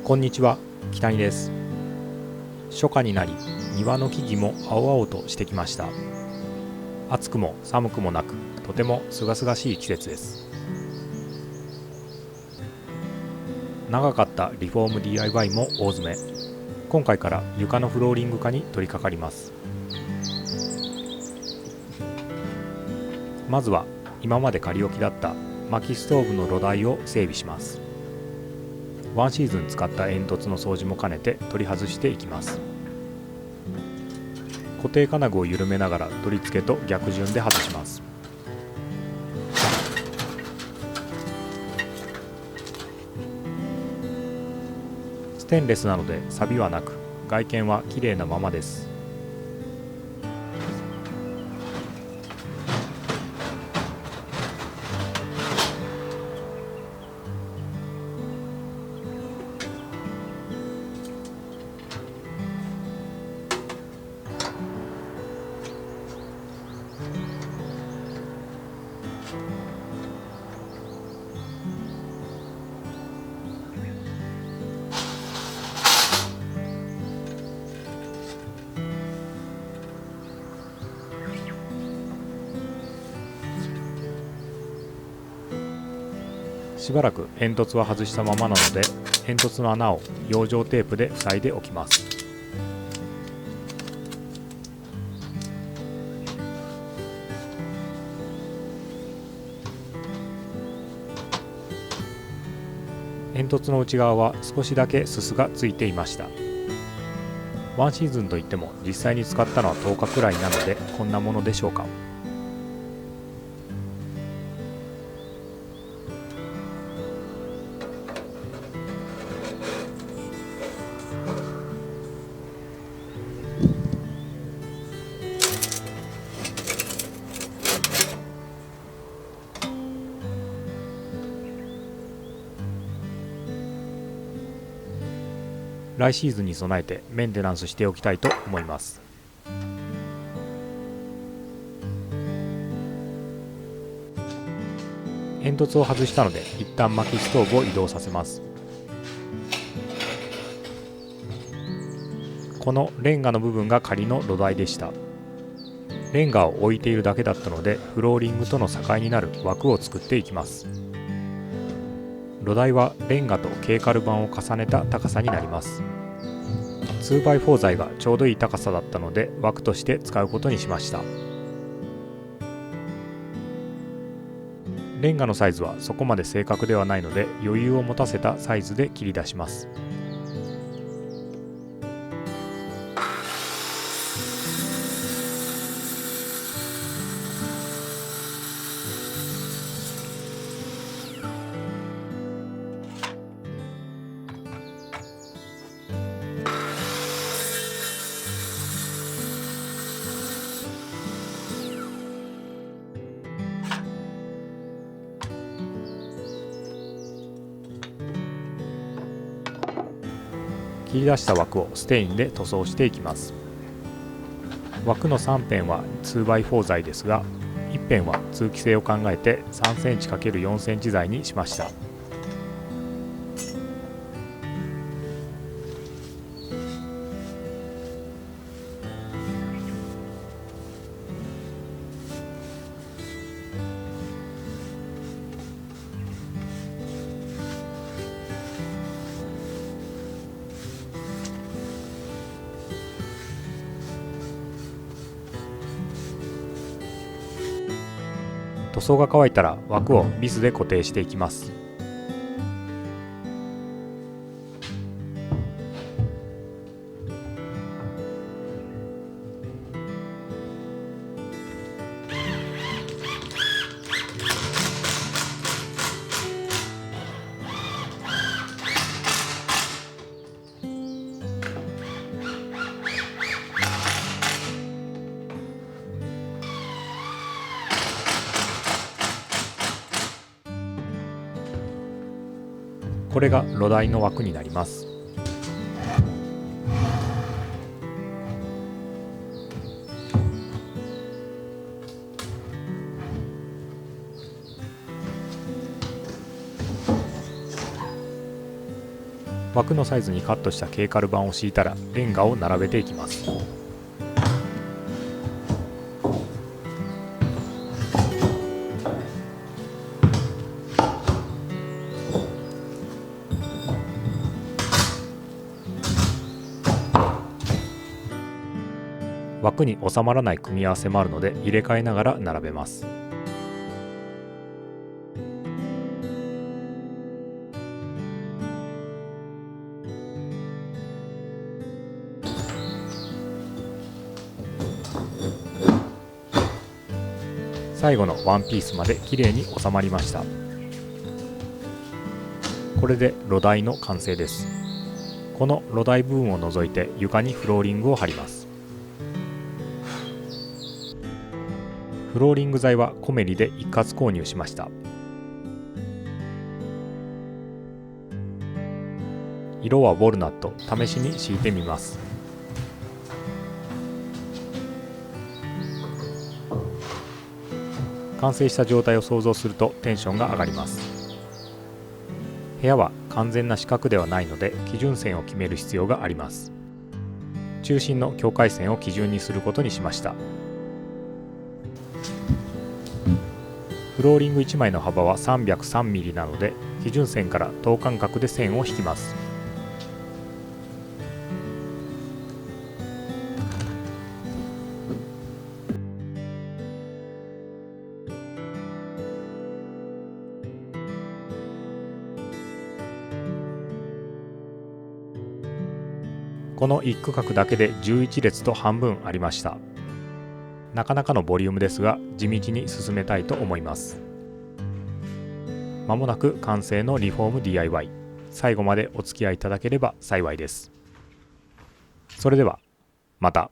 こんにちは、北にです。初夏になり、庭の木々も青々としてきました。暑くも寒くもなく、とても清々しい季節です。長かったリフォーム DIY も大詰め。今回から床のフローリング化に取り掛かります。まずは今まで仮置きだった薪ストーブの土台を整備します。ワンシーズン使った煙突の掃除も兼ねて取り外していきます。固定金具を緩めながら取り付けと逆順で外します。ステンレスなので錆はなく、外見は綺麗なままです。しばらく煙突は外したままなので、煙突の穴を養生テープで塞いでおきます。煙突の内側は少しだけすすがついていました。ワンシーズンといっても実際に使ったのは10日くらいなので、こんなものでしょうか。来シーズンに備えてメンテナンスしておきたいと思います。煙突を外したので一旦薪ストーブを移動させます。このレンガの部分が仮の土台でした。レンガを置いているだけだったので、フローリングとの境になる枠を作っていきます。土台はレンガと軽カル板を重ねた高さになります。2x4 材がちょうどいい高さだったので、枠として使うことにしました。レンガのサイズはそこまで正確ではないので、余裕を持たせたサイズで切り出します。切り出した枠をステインで塗装していきます。枠の3辺は 2x4 材ですが、1辺は通気性を考えて 3cm×4 センチ材にしました。塗装が乾いたら枠をビスで固定していきます。これが土台の枠になります。枠のサイズにカットしたケーカル板を敷いたらレンガを並べていきます。枠に収まらない組み合わせもあるので入れ替えながら並べます。最後のワンピースまできれいに収まりました。これで土台の完成です。この土台部分を除いて床にフローリングを貼ります。フローリング材はコメリで一括購入しました。色はウォルナット、試しに敷いてみます。完成した状態を想像するとテンションが上がります。部屋は完全な四角ではないので基準線を決める必要があります。中心の境界線を基準にすることにしました。フローリング1枚の幅は 303mm なので基準線から等間隔で線を引きます。この一区画だけで11列と半分ありました。なかなかのボリュームですが地道に進めたいと思います。まもなく完成のリフォーム DIY、 最後までお付き合いいただければ幸いです。それではまた。